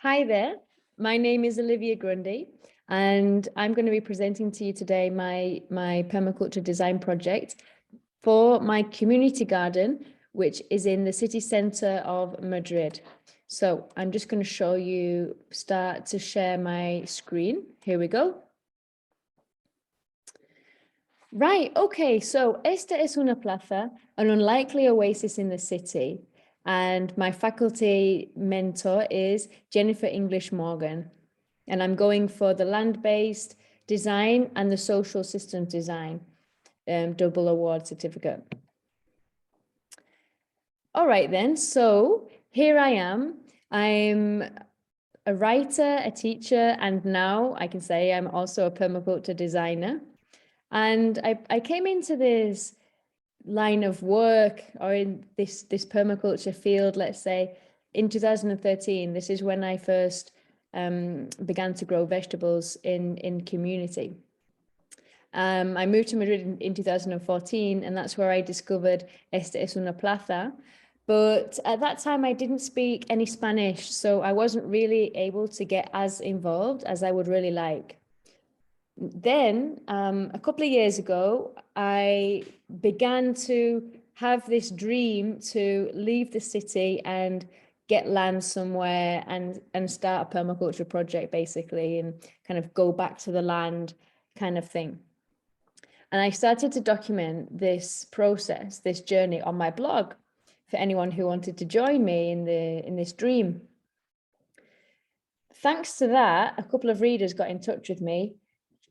Hi there, my name is Olivia Grundy, and I'm going to be presenting to you today my permaculture design project for my community garden, which is in the city centre of Madrid. So I'm just going to start to share my screen. Here we go. Right, okay, so Esta Es Una Plaza, an unlikely oasis in the city. And my faculty mentor is Jennifer English Morgan. And I'm going for the land-based design and the social systems design double award certificate. All right then, so here I am. I'm a writer, a teacher, and now I can say I'm also a permaculture designer. And I came into this line of work or in this permaculture field, let's say, in 2013. This is when I first began to grow vegetables in community. I moved to Madrid in 2014, and that's where I discovered Esta Es Una Plaza. But at that time, I didn't speak any Spanish, so I wasn't really able to get as involved as I would really like. Then a couple of years ago, I began to have this dream to leave the city and get land somewhere and start a permaculture project, basically, and kind of go back to the land kind of thing. And I started to document this process, this journey on my blog for anyone who wanted to join me in this dream. Thanks to that, a couple of readers got in touch with me,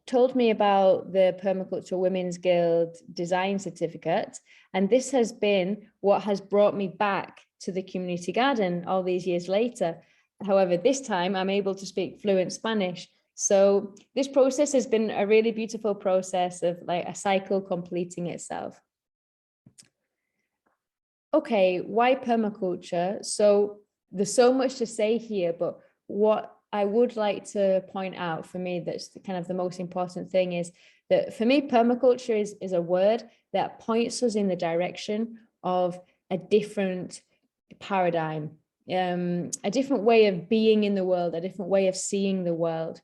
told me about the Permaculture Women's Guild design certificate. And this has been what has brought me back to the community garden all these years later. However, this time I'm able to speak fluent Spanish. So this process has been a really beautiful process of like a cycle completing itself. Okay, why permaculture? So there's so much to say here, but what I would like to point out for me that's kind of the most important thing is that for me, permaculture is a word that points us in the direction of a different paradigm, a different way of being in the world, a different way of seeing the world.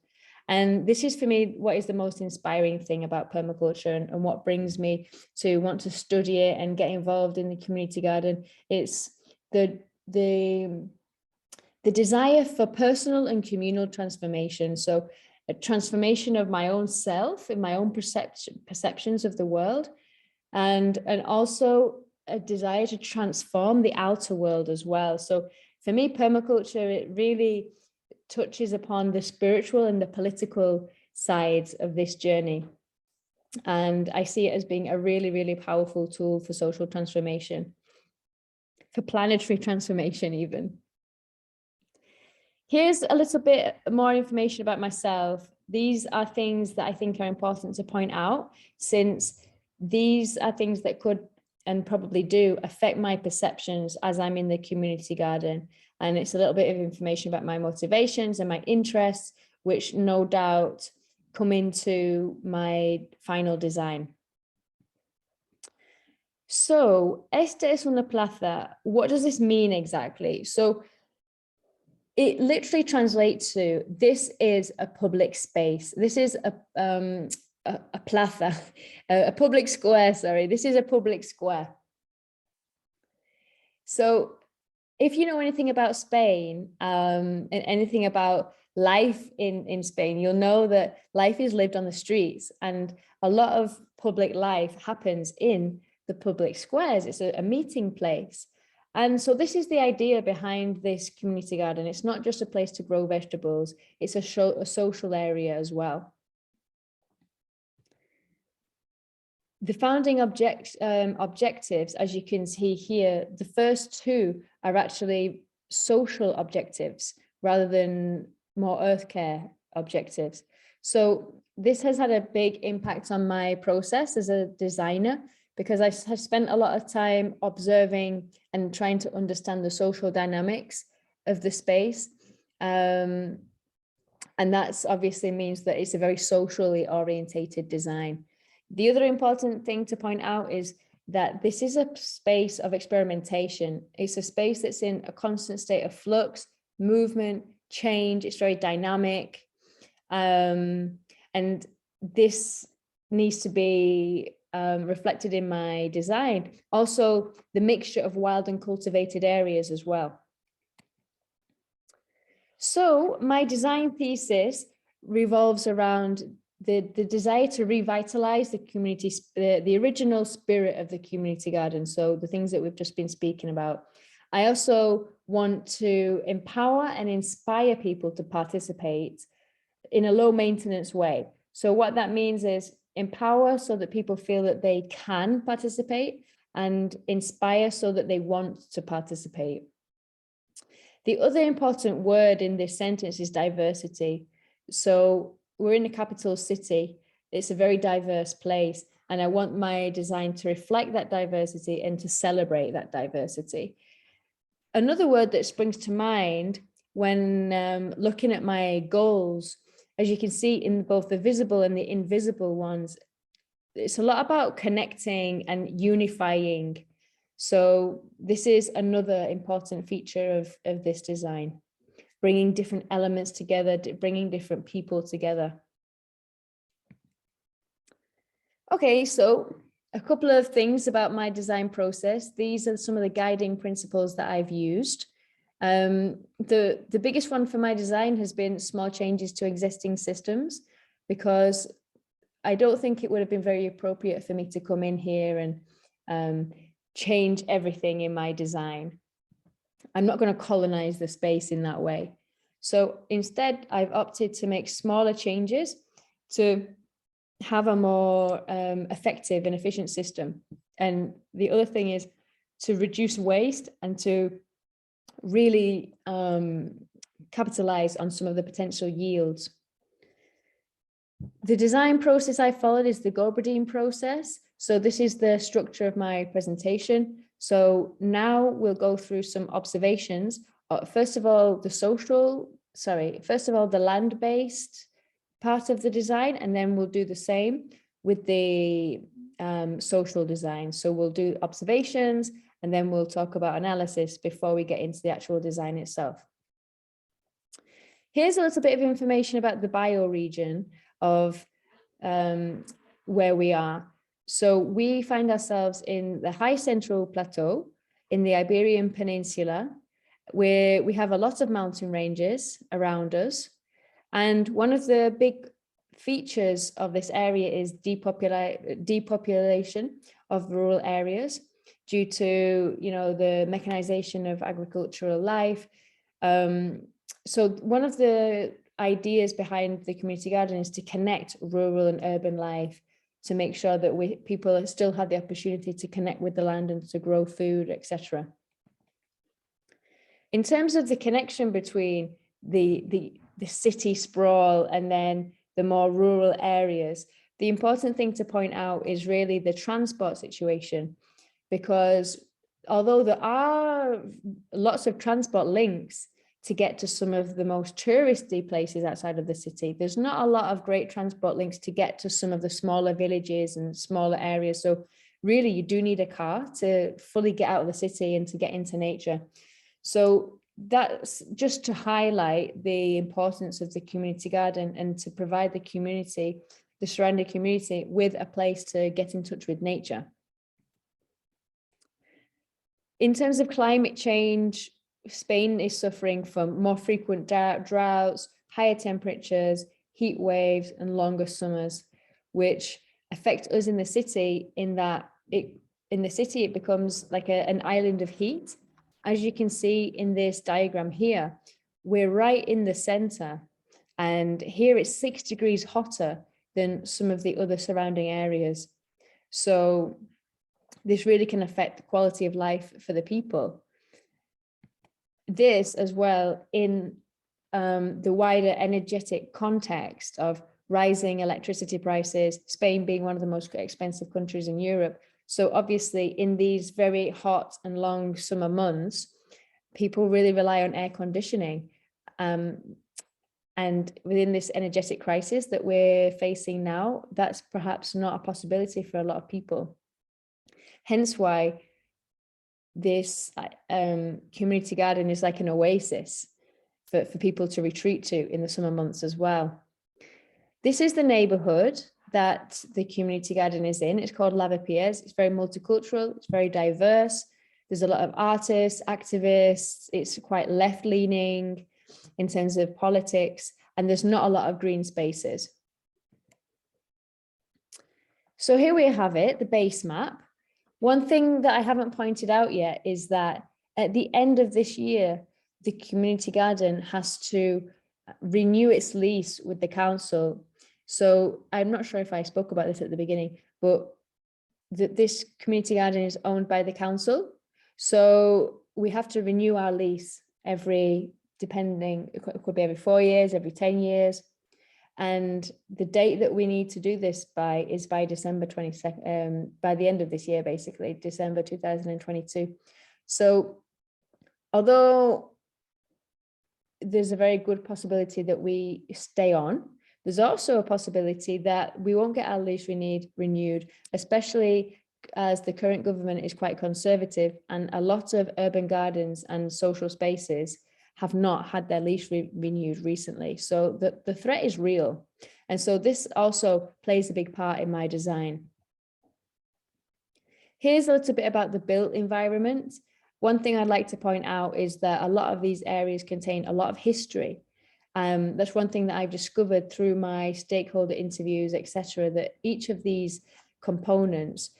And this is for me what is the most inspiring thing about permaculture and what brings me to want to study it and get involved in the community garden. It's the desire for personal and communal transformation. So a transformation of my own self and my own perceptions of the world, and also a desire to transform the outer world as well. So for me, permaculture, it really touches upon the spiritual and the political sides of this journey. And I see it as being a really, really powerful tool for social transformation, for planetary transformation even. Here's a little bit more information about myself. These are things that I think are important to point out, since these are things that could and probably do affect my perceptions as I'm in the community garden. And it's a little bit of information about my motivations and my interests, which no doubt come into my final design. So, Esta es una plaza. What does this mean exactly? So, it literally translates to, this is a public space. This is a plaza, a public square, sorry. This is a public square. So if you know anything about Spain and anything about life in Spain, you'll know that life is lived on the streets, and a lot of public life happens in the public squares. It's a meeting place. And so this is the idea behind this community garden. It's not just a place to grow vegetables, it's a social area as well. The founding objectives, as you can see here, the first two are actually social objectives rather than more earth care objectives. So this has had a big impact on my process as a designer, because I have spent a lot of time observing and trying to understand the social dynamics of the space. And that's obviously means that it's a very socially orientated design. The other important thing to point out is that this is a space of experimentation. It's a space that's in a constant state of flux, movement, change, it's very dynamic. And this needs to be reflected in my design. Also, the mixture of wild and cultivated areas as well. So my design thesis revolves around the desire to revitalize the community, the original spirit of the community garden. So the things that we've just been speaking about. I also want to empower and inspire people to participate in a low maintenance way. So what that means is empower so that people feel that they can participate, and inspire so that they want to participate. The other important word in this sentence is diversity. So we're in a capital city. It's a very diverse place, and I want my design to reflect that diversity and to celebrate that diversity. Another word that springs to mind when looking at my goals, as you can see in both the visible and the invisible ones, it's a lot about connecting and unifying. So this is another important feature of this design, bringing different elements together, bringing different people together. Okay, so a couple of things about my design process. These are some of the guiding principles that I've used. The biggest one for my design has been small changes to existing systems, because I don't think it would have been very appropriate for me to come in here and change everything in my design. I'm not going to colonize the space in that way. So instead, I've opted to make smaller changes to have a more effective and efficient system. And the other thing is to reduce waste and to really capitalize on some of the potential yields. The design process I followed is the GOBRADIME process. So this is the structure of my presentation. So now we'll go through some observations. First of all, the land-based part of the design, and then we'll do the same with the social design. So we'll do observations, and then we'll talk about analysis before we get into the actual design itself. Here's a little bit of information about the bioregion of where we are. So we find ourselves in the high central plateau in the Iberian Peninsula, where we have a lot of mountain ranges around us. And one of the big features of this area is depopulation of rural areas due to, the mechanization of agricultural life. So one of the ideas behind the community garden is to connect rural and urban life, to make sure that people still have the opportunity to connect with the land and to grow food, etc. In terms of the connection between the city sprawl and then the more rural areas, the important thing to point out is really the transport situation, because although there are lots of transport links to get to some of the most touristy places outside of the city, there's not a lot of great transport links to get to some of the smaller villages and smaller areas. So really you do need a car to fully get out of the city and to get into nature. So that's just to highlight the importance of the community garden and to provide the community, the surrounding community, with a place to get in touch with nature. In terms of climate change, Spain is suffering from more frequent droughts, higher temperatures, heat waves, and longer summers, which affect us in the city in that it becomes like an island of heat. As you can see in this diagram here, we're right in the center, and here it's 6 degrees hotter than some of the other surrounding areas. So this really can affect the quality of life for the people. This as well in the wider energetic context of rising electricity prices, Spain being one of the most expensive countries in Europe. So obviously in these very hot and long summer months, people really rely on air conditioning. And within this energetic crisis that we're facing now, that's perhaps not a possibility for a lot of people. Hence why this community garden is like an oasis for people to retreat to in the summer months as well. This is the neighborhood that the community garden is in. It's called Lavapiés. It's very multicultural. It's very diverse. There's a lot of artists, activists. It's quite left-leaning in terms of politics, and there's not a lot of green spaces. So here we have it, the base map. One thing that I haven't pointed out yet is that at the end of this year, the community garden has to renew its lease with the council. So I'm not sure if I spoke about this at the beginning, but this community garden is owned by the council. So we have to renew our lease depending, it could be every 4 years, every 10 years. And the date that we need to do this by is by December 22nd, by the end of this year, basically, December 2022. So although there's a very good possibility that we stay on, there's also a possibility that we won't get our lease renewed, especially as the current government is quite conservative, and a lot of urban gardens and social spaces have not had their lease renewed recently. So the threat is real. And so this also plays a big part in my design. Here's a little bit about the built environment. One thing I'd like to point out is that a lot of these areas contain a lot of history. That's one thing that I've discovered through my stakeholder interviews, etc., that each of these components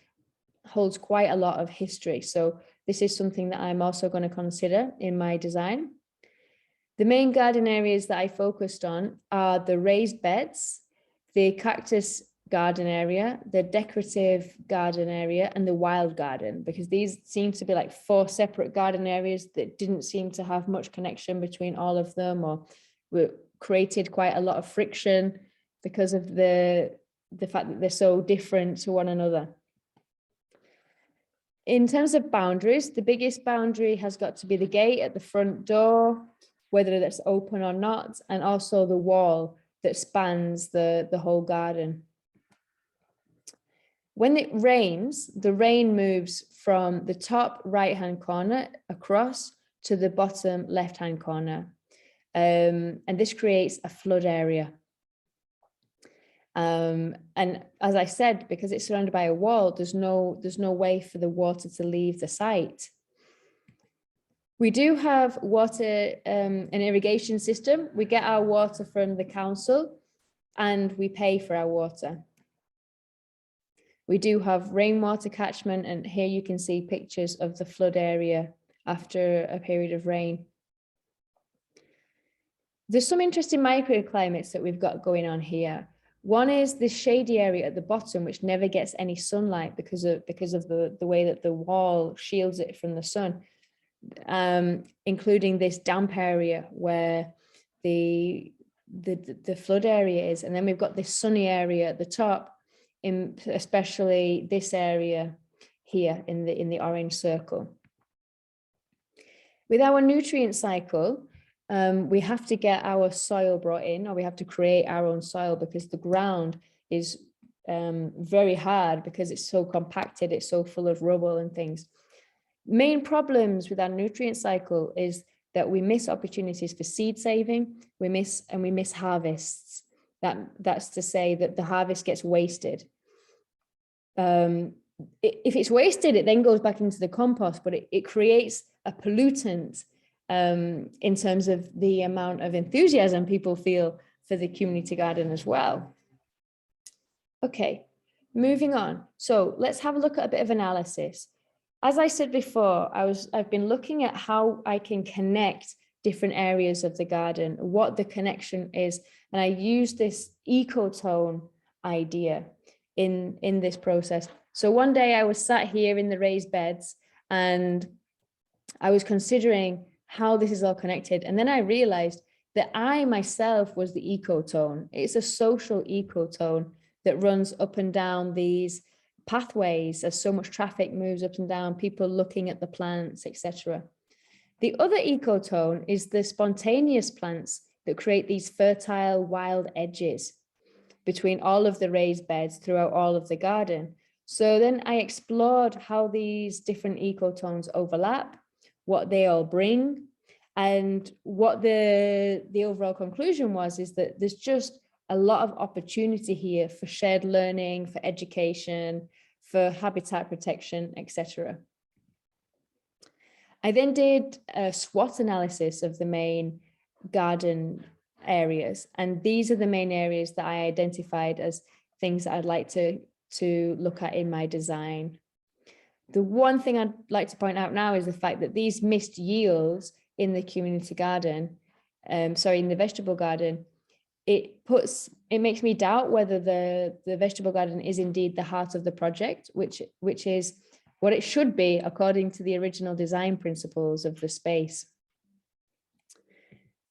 holds quite a lot of history. So this is something that I'm also going to consider in my design. The main garden areas that I focused on are the raised beds, the cactus garden area, the decorative garden area, and the wild garden, because these seem to be like 4 separate garden areas that didn't seem to have much connection between all of them, or created quite a lot of friction because of the fact that they're so different to one another. In terms of boundaries, the biggest boundary has got to be the gate at the front door, whether that's open or not, and also the wall that spans the whole garden. When it rains, the rain moves from the top right-hand corner across to the bottom left-hand corner. And this creates a flood area. And as I said, because it's surrounded by a wall, there's no way for the water to leave the site. We do have water, an irrigation system. We get our water from the council and we pay for our water. We do have rainwater catchment, and here you can see pictures of the flood area after a period of rain. There's some interesting microclimates that we've got going on here. One is this shady area at the bottom, which never gets any sunlight because of the way that the wall shields it from the sun, including this damp area where the flood area is. And then we've got this sunny area at the top, especially this area here in the orange circle. With our nutrient cycle, we have to get our soil brought in, or we have to create our own soil, because the ground is very hard because it's so compacted, it's so full of rubble and things. Main problems with our nutrient cycle is that we miss opportunities for seed saving, we miss harvests. That's to say that the harvest gets wasted. If it's wasted, it then goes back into the compost, but it creates a pollutant in terms of the amount of enthusiasm people feel for the community garden as well. Okay, moving on. So let's have a look at a bit of analysis. As I said before, I've been looking at how I can connect different areas of the garden, what the connection is, and I use this ecotone idea in this process. So one day I was sat here in the raised beds and I was considering how this is all connected. And then I realized that I myself was the ecotone. It's a social ecotone that runs up and down these pathways as so much traffic moves up and down, people looking at the plants, etc. The other ecotone is the spontaneous plants that create these fertile wild edges between all of the raised beds throughout all of the garden. So then I explored how these different ecotones overlap, what they all bring, And what the overall conclusion was is that there's just a lot of opportunity here for shared learning, for education, for habitat protection, etc. I then did a SWOT analysis of the main garden areas, and these are the main areas that I identified as things that I'd like to look at in my design. The one thing I'd like to point out now is the fact that these missed yields in the community garden, in the vegetable garden, it makes me doubt whether the vegetable garden is indeed the heart of the project, which is what it should be according to the original design principles of the space.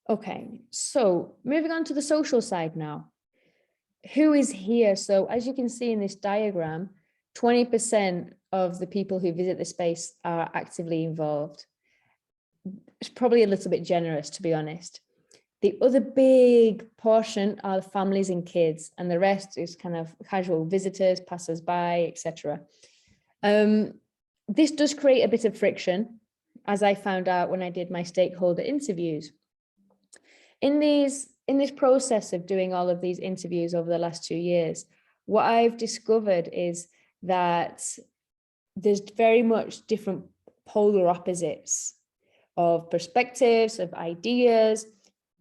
Okay, so moving on to the social side now. Who is here? So as you can see in this diagram, 20% of the people who visit the space are actively involved. It's probably a little bit generous, to be honest. The other big portion are families and kids, and the rest is kind of casual visitors, passers-by, etc. This does create a bit of friction, as I found out when I did my stakeholder interviews. In this process of doing all of these interviews over the last 2 years, what I've discovered is that there's very much different polar opposites of perspectives, of ideas,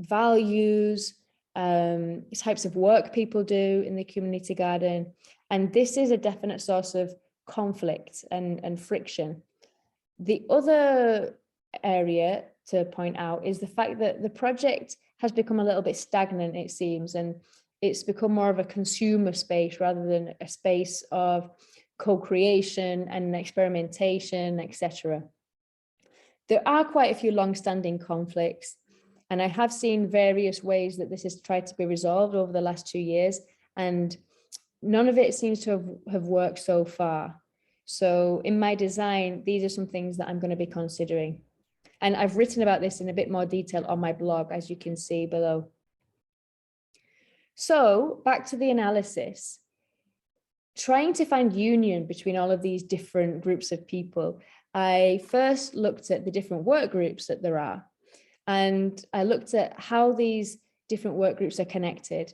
values, types of work people do in the community garden. And this is a definite source of conflict and friction. The other area to point out is the fact that the project has become a little bit stagnant, it seems, and it's become more of a consumer space rather than a space of co-creation and experimentation, etc. There are quite a few long-standing conflicts, and I have seen various ways that this has tried to be resolved over the last 2 years, and none of it seems to have worked so far. So in my design, these are some things that I'm going to be considering. And I've written about this in a bit more detail on my blog, as you can see below. So back to the analysis. Trying to find union between all of these different groups of people, I first looked at the different work groups that there are. And I looked at how these different work groups are connected.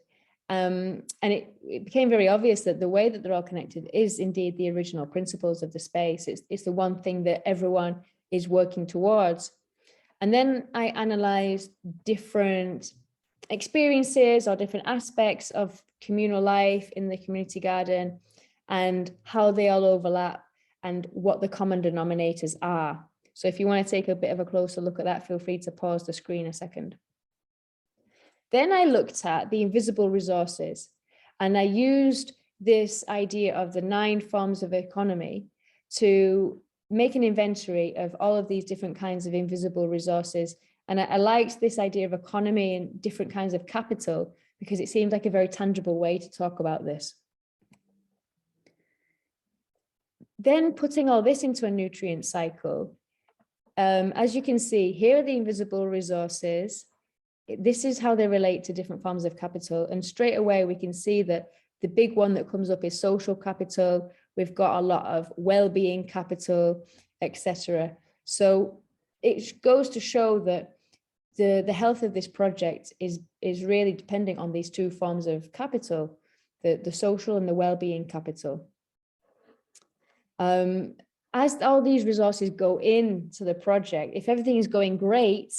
And it became very obvious that the way that they're all connected is indeed the original principles of the space. It's the one thing that everyone is working towards. And then I analyzed different experiences or different aspects of communal life in the community garden and how they all overlap and what the common denominators are. So if you want to take a bit of a closer look at that, feel free to pause the screen a second. Then I looked at the invisible resources, and I used this idea of the 9 forms of economy to make an inventory of all of these different kinds of invisible resources. And I liked this idea of economy and different kinds of capital because it seemed like a very tangible way to talk about this. Then putting all this into a nutrient cycle, as you can see, here are the invisible resources. This is how they relate to different forms of capital. And straight away, we can see that the big one that comes up is social capital. We've got a lot of well-being capital, etc. So it goes to show that the health of this project is really depending on these 2 forms of capital, the social and the well-being capital. As all these resources go into the project, if everything is going great,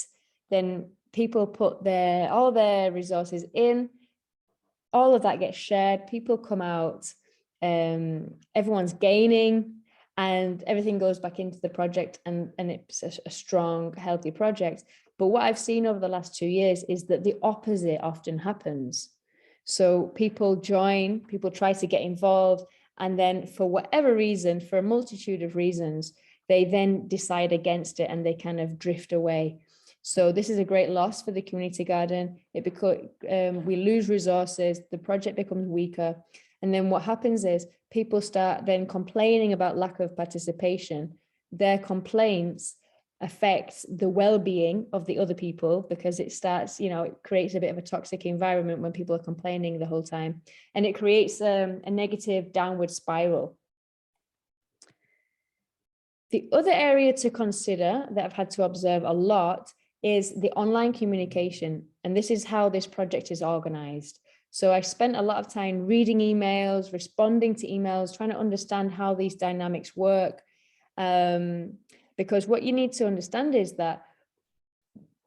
then people put all their resources in, all of that gets shared, people come out, everyone's gaining, and everything goes back into the project, and it's a strong, healthy project. But what I've seen over the last 2 years is that the opposite often happens. So people join, people try to get involved, and then for whatever reason, for a multitude of reasons, they then decide against it and they kind of drift away. So this is a great loss for the community garden. We lose resources, the project becomes weaker. And then what happens is people start then complaining about lack of participation. Their complaints affect the well-being of the other people because it starts, it creates a bit of a toxic environment when people are complaining the whole time. And it creates a negative downward spiral. The other area to consider that I've had to observe a lot is the online communication. And this is how this project is organized. So I spent a lot of time reading emails, responding to emails, trying to understand how these dynamics work. Because what you need to understand is that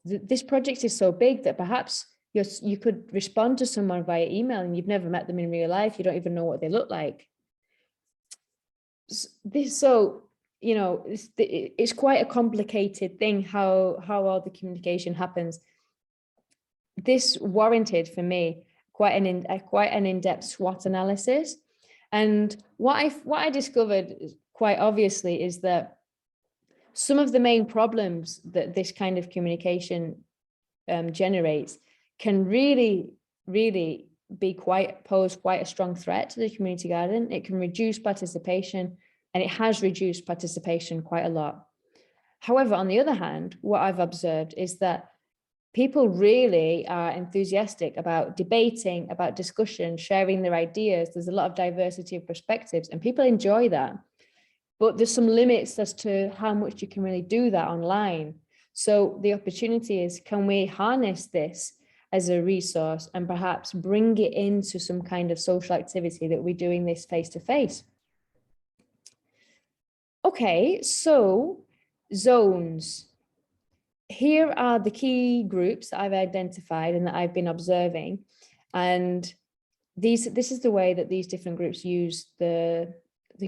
this project is so big that perhaps you could respond to someone via email and you've never met them in real life. You don't even know what they look like. You know, it's quite a complicated thing how all the communication happens. This warranted for me quite an in-depth SWOT analysis. And what I discovered quite obviously is that some of the main problems that this kind of communication generates can really pose quite a strong threat to the community garden. It can reduce participation, and it has reduced participation quite a lot. However, on the other hand, what I've observed is that people really are enthusiastic about debating, about discussion, sharing their ideas. There's a lot of diversity of perspectives, and people enjoy that. But there's some limits as to how much you can really do that online. So the opportunity is, can we harness this as a resource and perhaps bring it into some kind of social activity that we're doing this face-to-face? Okay, so zones. Here are the key groups that I've identified and that I've been observing. And this is the way that these different groups use the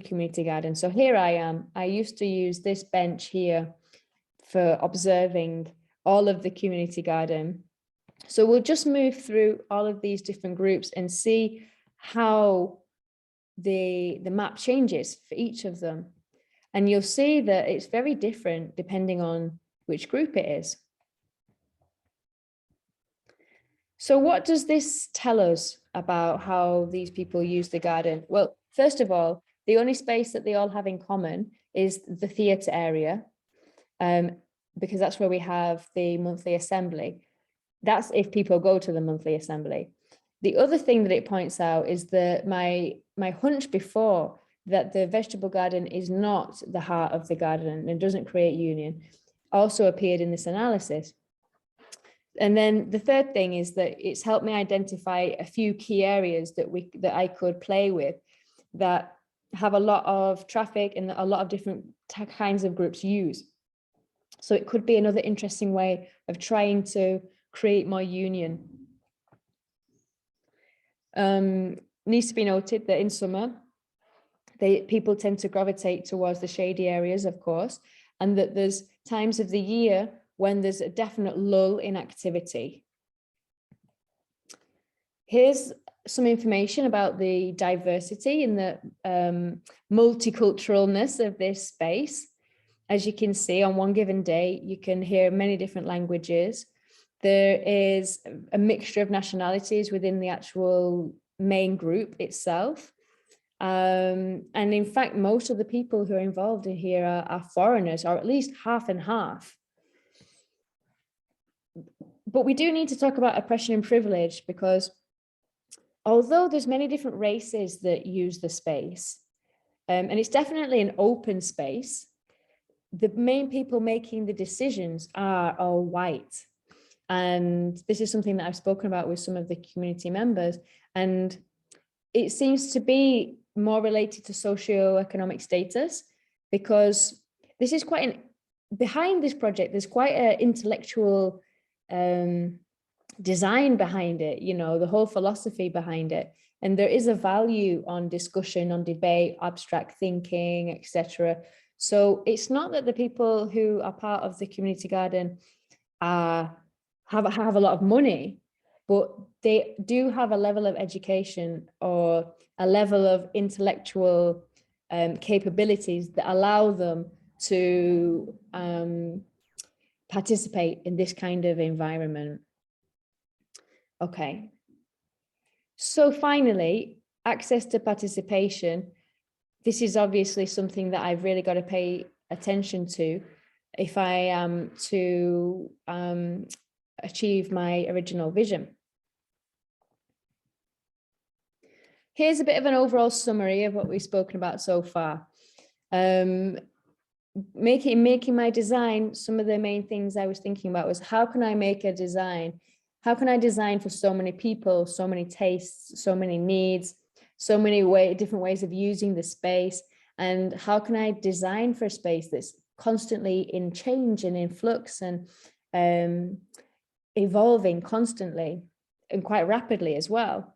community garden. So here I am. I used to use this bench here for observing all of the community garden. So we'll just move through all of these different groups and see how the map changes for each of them. And you'll see that it's very different depending on which group it is. So what does this tell us about how these people use the garden? Well, first of all, the only space that they all have in common is the theatre area, because that's where we have the monthly assembly. That's if people go to the monthly assembly. The other thing that it points out is that my hunch before, that the vegetable garden is not the heart of the garden and doesn't create union, also appeared in this analysis. And then the third thing is that it's helped me identify a few key areas that I could play with that have a lot of traffic and a lot of different kinds of groups use. So it could be another interesting way of trying to create more union. Needs to be noted that in summer, people tend to gravitate towards the shady areas, of course, and that there's times of the year when there's a definite lull in activity. Here's some information about the diversity and the multiculturalness of this space. As you can see, on one given day, you can hear many different languages. There is a mixture of nationalities within the actual main group itself. And in fact, most of the people who are involved in here are foreigners, or at least half and half. But we do need to talk about oppression and privilege, because although there's many different races that use the space, and it's definitely an open space, the main people making the decisions are all white. And this is something that I've spoken about with some of the community members. And it seems to be more related to socioeconomic status, because this is behind this project, there's quite an intellectual design behind it, you know, the whole philosophy behind it. And there is a value on discussion, on debate, abstract thinking, etc. So it's not that the people who are part of the community garden have a lot of money, but they do have a level of education or a level of intellectual capabilities that allow them to participate in this kind of environment. Okay. So finally, access to participation. This is obviously something that I've really got to pay attention to if I am to achieve my original vision. Here's a bit of an overall summary of what we've spoken about so far. making my design, some of the main things I was thinking about was, how can I make a design? How can I design for so many people, so many tastes, so many needs, so many different ways of using the space? And how can I design for a space that's constantly in change and in flux and evolving constantly and quite rapidly as well?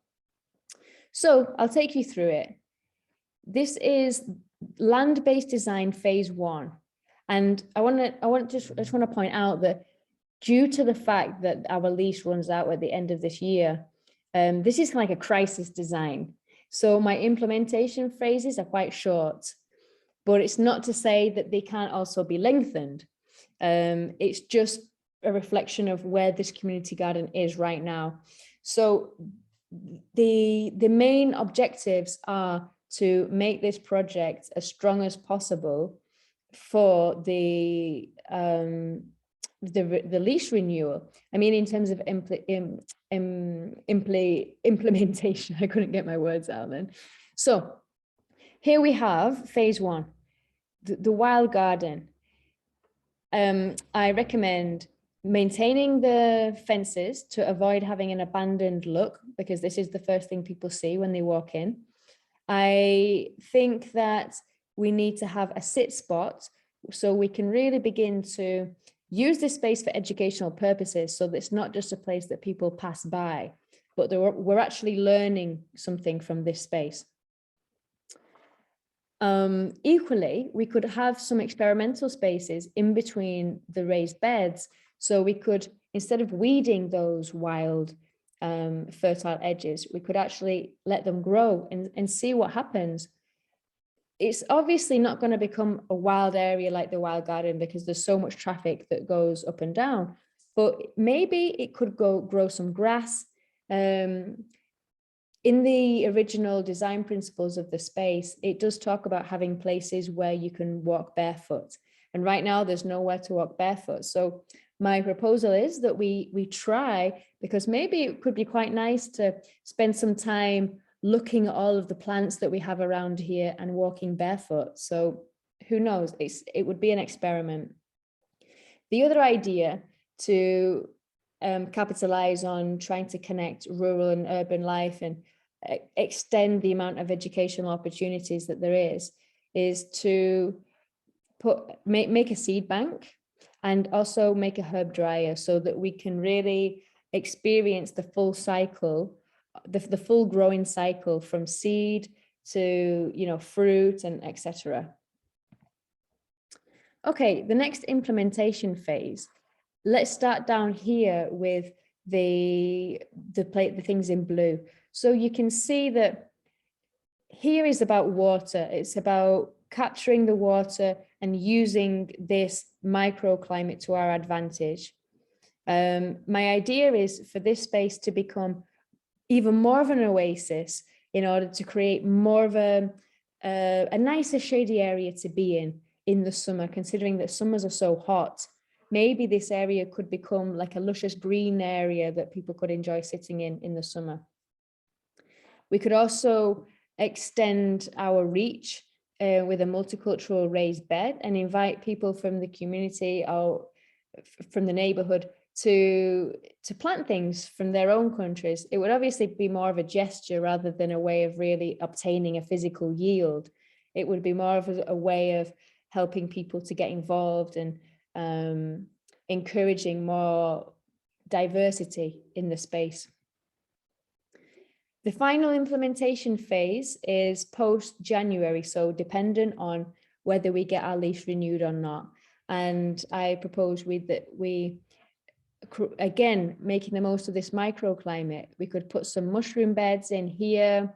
So I'll take you through it. This is land-based design phase 1. And I just want to point out that due to the fact that our lease runs out at the end of this year, this is like a crisis design. So my implementation phases are quite short, but it's not to say that they can't also be lengthened. It's just a reflection of where this community garden is right now. So the main objectives are to make this project as strong as possible for the lease renewal. I mean, in terms of implementation, I couldn't get my words out then. So here we have phase 1, the wild garden. I recommend maintaining the fences to avoid having an abandoned look, because this is the first thing people see when they walk in. I think that we need to have a sit spot so we can really begin to use this space for educational purposes, so that it's not just a place that people pass by, but we're actually learning something from this space. Equally, we could have some experimental spaces in between the raised beds. So we could, instead of weeding those wild fertile edges, we could actually let them grow and see what happens. It's obviously not going to become a wild area like the wild garden, because there's so much traffic that goes up and down, but maybe it could grow some grass. In the original design principles of the space, it does talk about having places where you can walk barefoot. And right now there's nowhere to walk barefoot. So my proposal is that we try, because maybe it could be quite nice to spend some time looking at all of the plants that we have around here and walking barefoot. So who knows, it would be an experiment. The other idea to capitalize on trying to connect rural and urban life and extend the amount of educational opportunities that there is to make a seed bank and also make a herb dryer, so that we can really experience the full cycle, the full growing cycle from seed to, you know, fruit and etc. Okay, the next implementation phase. Let's start down here with the things in blue. So you can see that here is about water. It's about capturing the water and using this microclimate to our advantage. My idea is for this space to become even more of an oasis in order to create more of a nicer shady area to be in the summer, considering that summers are so hot. Maybe this area could become like a luscious green area that people could enjoy sitting in the summer. We could also extend our reach with a multicultural raised bed and invite people from the community or from the neighborhood to plant things from their own countries. It would obviously be more of a gesture rather than a way of really obtaining a physical yield. It would be more of a way of helping people to get involved and encouraging more diversity in the space. The final implementation phase is post-January, so dependent on whether we get our lease renewed or not. And I propose that we, again, making the most of this microclimate, we could put some mushroom beds in here.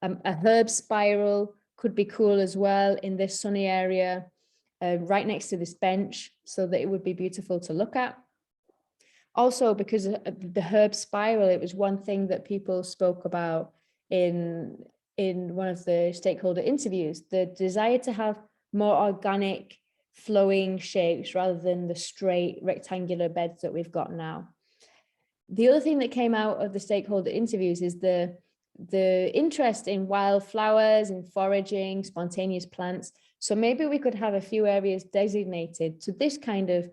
A herb spiral could be cool as well in this sunny area, right next to this bench, so that it would be beautiful to look at. Also, because of the herb spiral, it was one thing that people spoke about in one of the stakeholder interviews, the desire to have more organic flowing shapes rather than the straight rectangular beds that we've got now. The other thing that came out of the stakeholder interviews is the interest in wildflowers and foraging, spontaneous plants. So maybe we could have a few areas designated to this kind of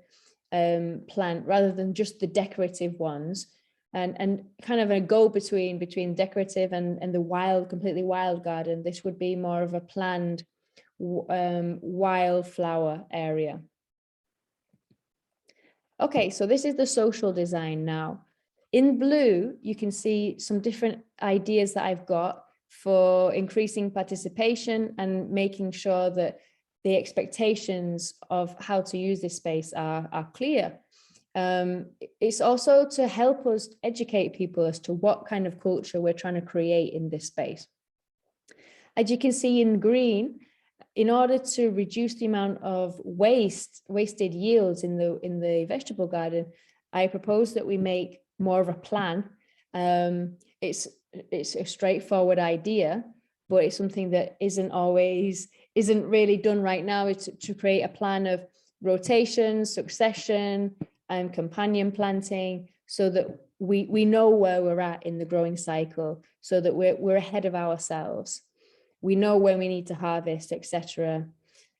plant rather than just the decorative ones, and kind of a go between decorative and the wild, completely wild garden. This would be more of a planned wildflower area. Okay, so this is the social design now. In blue, you can see some different ideas that I've got for increasing participation and making sure that the expectations of how to use this space are clear. It's also to help us educate people as to what kind of culture we're trying to create in this space. As you can see in green, in order to reduce the amount of wasted yields in the vegetable garden, I propose that we make more of a plan. It's a straightforward idea, but it's something that isn't really done right now. It's to create a plan of rotation, succession, and companion planting, so that we know where we're at in the growing cycle, so that we're ahead of ourselves. We know when we need to harvest, etc.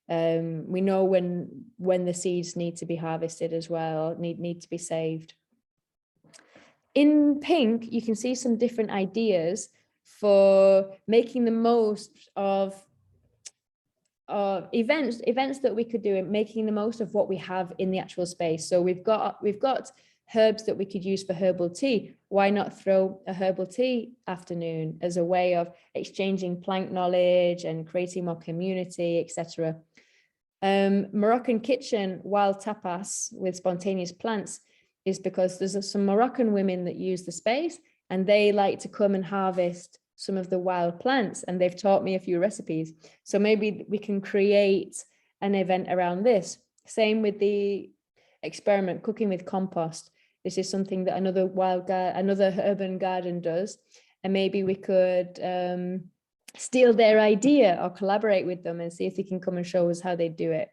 We know when the seeds need to be harvested as well, need to be saved. In pink, you can see some different ideas for making the most of events that we could do, and making the most of what we have in the actual space. So we've got herbs that we could use for herbal tea. Why not throw a herbal tea afternoon as a way of exchanging plant knowledge and creating more community, etc. Moroccan kitchen wild tapas with spontaneous plants is because there's some Moroccan women that use the space, and they like to come and harvest some of the wild plants, and they've taught me a few recipes. So maybe we can create an event around this. Same with the experiment cooking with compost. This is something that another urban garden does, and maybe we could steal their idea or collaborate with them and see if they can come and show us how they do it.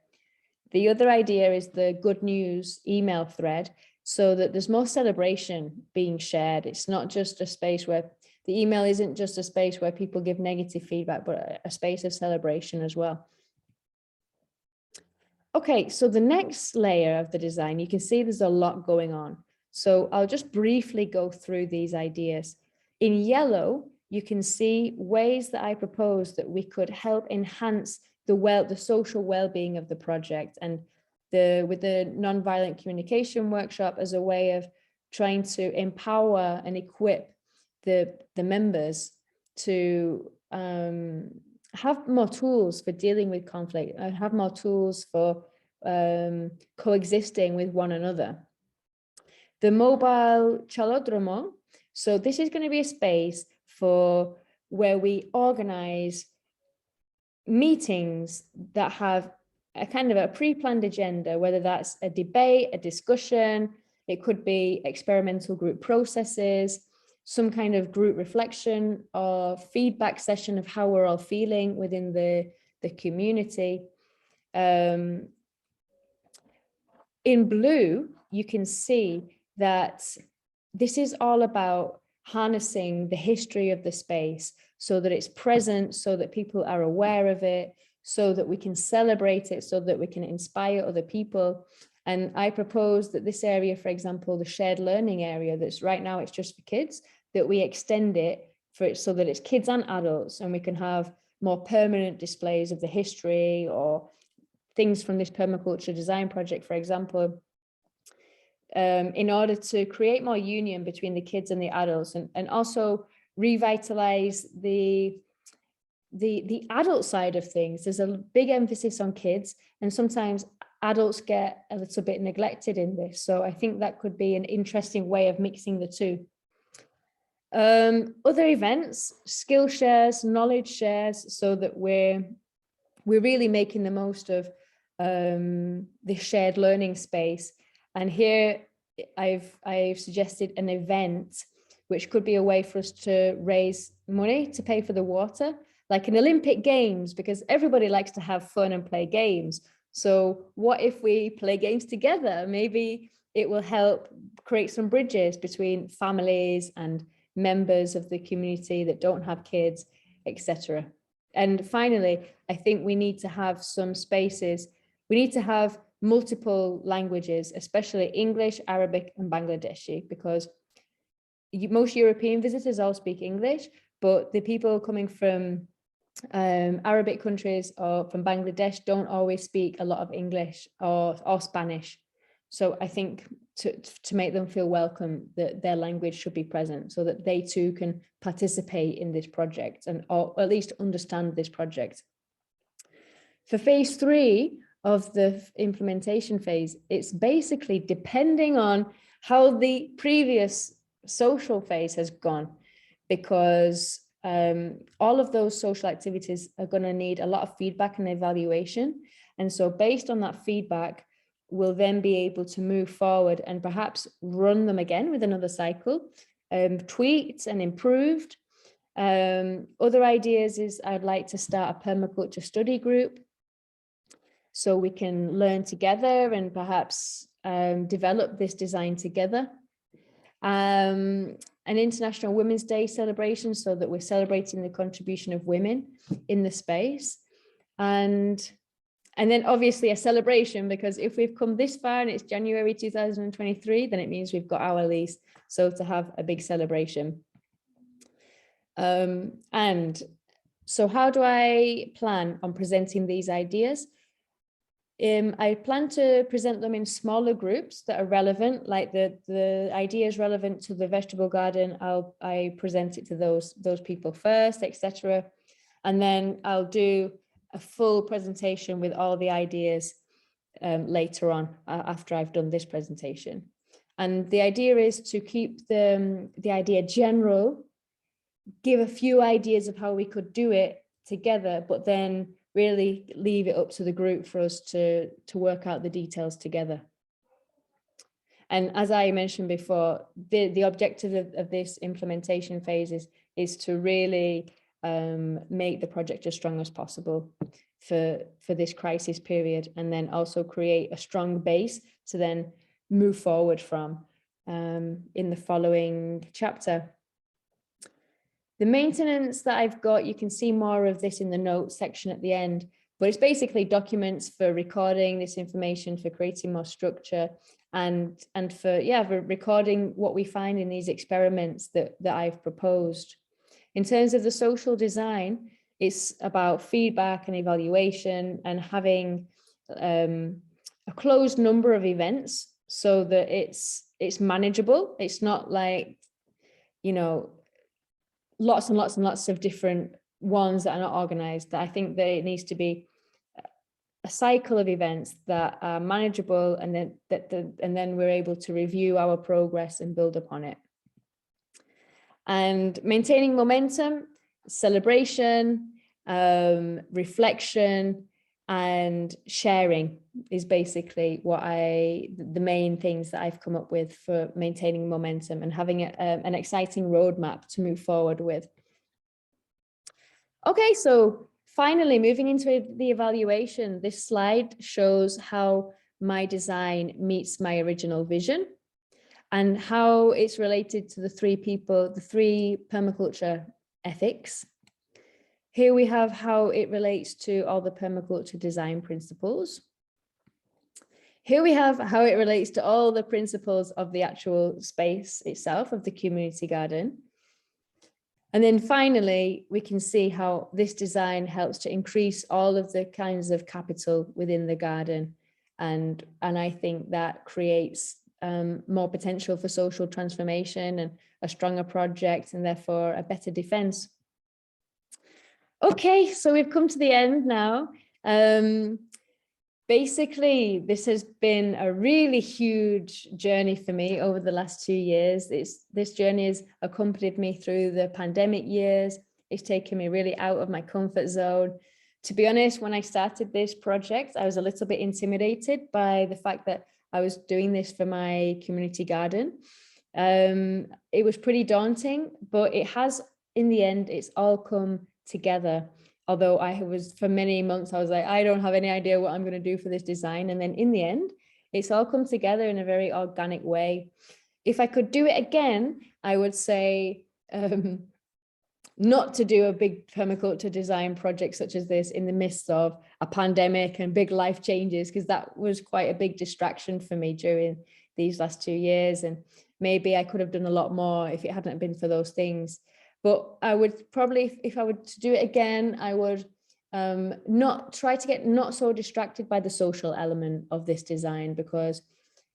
The other idea is the good news email thread, so that there's more celebration being shared. It's not just a space where the email isn't just a space where people give negative feedback, but a space of celebration as well. Okay, so the next layer of the design, you can see there's a lot going on. So I'll just briefly go through these ideas. In yellow, you can see ways that I propose that we could help enhance the social well-being of the project, and with the nonviolent communication workshop as a way of trying to empower and equip the members to have more tools for dealing with conflict, have more tools for coexisting with one another. The mobile chalodromo, so this is going to be a space for where we organize meetings that have a kind of a pre-planned agenda, whether that's a debate, a discussion, it could be experimental group processes, some kind of group reflection or feedback session of how we're all feeling within the community. In blue, you can see that this is all about harnessing the history of the space so that it's present, so that people are aware of it, so that we can celebrate it, so that we can inspire other people. And I propose that this area, for example, the shared learning area, that's right now it's just for kids, that we extend it so that it's kids and adults, and we can have more permanent displays of the history or things from this permaculture design project, for example, in order to create more union between the kids and the adults, and also revitalize the adult side of things. There's a big emphasis on kids, and sometimes adults get a little bit neglected in this. So I think that could be an interesting way of mixing the two. Other events, skill shares, knowledge shares, so that we're really making the most of the shared learning space. And here I've suggested an event which could be a way for us to raise money to pay for the water, like an Olympic Games, because everybody likes to have fun and play games. So what if we play games together? Maybe it will help create some bridges between families and members of the community that don't have kids, etc. And finally, I think we need to have some spaces. We need to have multiple languages, especially English, Arabic, and Bangladeshi, because most European visitors all speak English, but the people coming from Arabic countries or from Bangladesh don't always speak a lot of English or Spanish. So I think to make them feel welcome, that their language should be present so that they too can participate in this project and or at least understand this project. For phase 3 of the implementation phase, it's basically depending on how the previous social phase has gone, because all of those social activities are going to need a lot of feedback and evaluation. And so based on that feedback, we'll then be able to move forward and perhaps run them again with another cycle, tweaked and improved. Other ideas is I'd like to start a permaculture study group so we can learn together and perhaps develop this design together. An International Women's Day celebration so that we're celebrating the contribution of women in the space. And then obviously a celebration, because if we've come this far and it's January 2023, then it means we've got our lease. So to have a big celebration. And so how do I plan on presenting these ideas? I plan to present them in smaller groups that are relevant, like the ideas relevant to the vegetable garden. I present it to those people first, etc. And then I'll do a full presentation with all the ideas later on after I've done this presentation. And the idea is to keep the idea general, give a few ideas of how we could do it together, but then really leave it up to the group for us to work out the details together. And as I mentioned before, the objective of this implementation phase is to really make the project as strong as possible for this crisis period, and then also create a strong base to then move forward from in the following chapter. The maintenance that I've got, you can see more of this in the notes section at the end, but it's basically documents for recording this information, for creating more structure, and for recording what we find in these experiments that I've proposed. In terms of the social design, it's about feedback and evaluation and having a closed number of events so that it's manageable. It's not like, you know, lots and lots and lots of different ones that are not organized. I think that it needs to be a cycle of events that are manageable, and then we're able to review our progress and build upon it. And maintaining momentum, celebration, reflection, and sharing is basically the main things that I've come up with for maintaining momentum and having an exciting roadmap to move forward with. Okay, so finally moving into the evaluation, this slide shows how my design meets my original vision and how it's related to the three permaculture ethics. Here we have how it relates to all the permaculture design principles. Here we have how it relates to all the principles of the actual space itself, of the community garden. And then finally, we can see how this design helps to increase all of the kinds of capital within the garden. And I think that creates more potential for social transformation and a stronger project, and therefore a better defense. Okay, so we've come to the end now. Basically, this has been a really huge journey for me over the last 2 years. This journey has accompanied me through the pandemic years. It's taken me really out of my comfort zone. To be honest, when I started this project, I was a little bit intimidated by the fact that I was doing this for my community garden. It was pretty daunting, but it has, in the end, it's all come together. Although for many months, I was like, I don't have any idea what I'm going to do for this design. And then in the end, it's all come together in a very organic way. If I could do it again, I would say not to do a big permaculture design project such as this in the midst of a pandemic and big life changes, because that was quite a big distraction for me during these last 2 years. And maybe I could have done a lot more if it hadn't been for those things. But I would probably, if I were to do it again, I would not try to get not so distracted by the social element of this design, because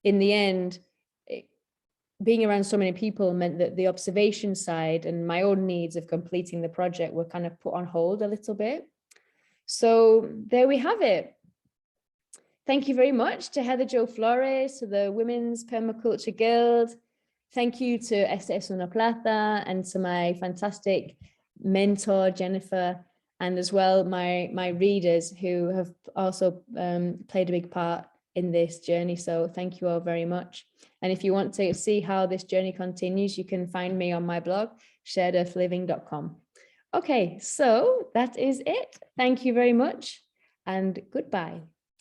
in the end, being around so many people meant that the observation side and my own needs of completing the project were kind of put on hold a little bit. So there we have it. Thank you very much to Heather Jo Flores, to the Women's Permaculture Guild. Thank you to Esta Es Una Plaza, and to my fantastic mentor, Jennifer, and as well my readers who have also played a big part in this journey. So thank you all very much. And if you want to see how this journey continues, you can find me on my blog, sharedearthliving.com. Okay, so that is it. Thank you very much and goodbye.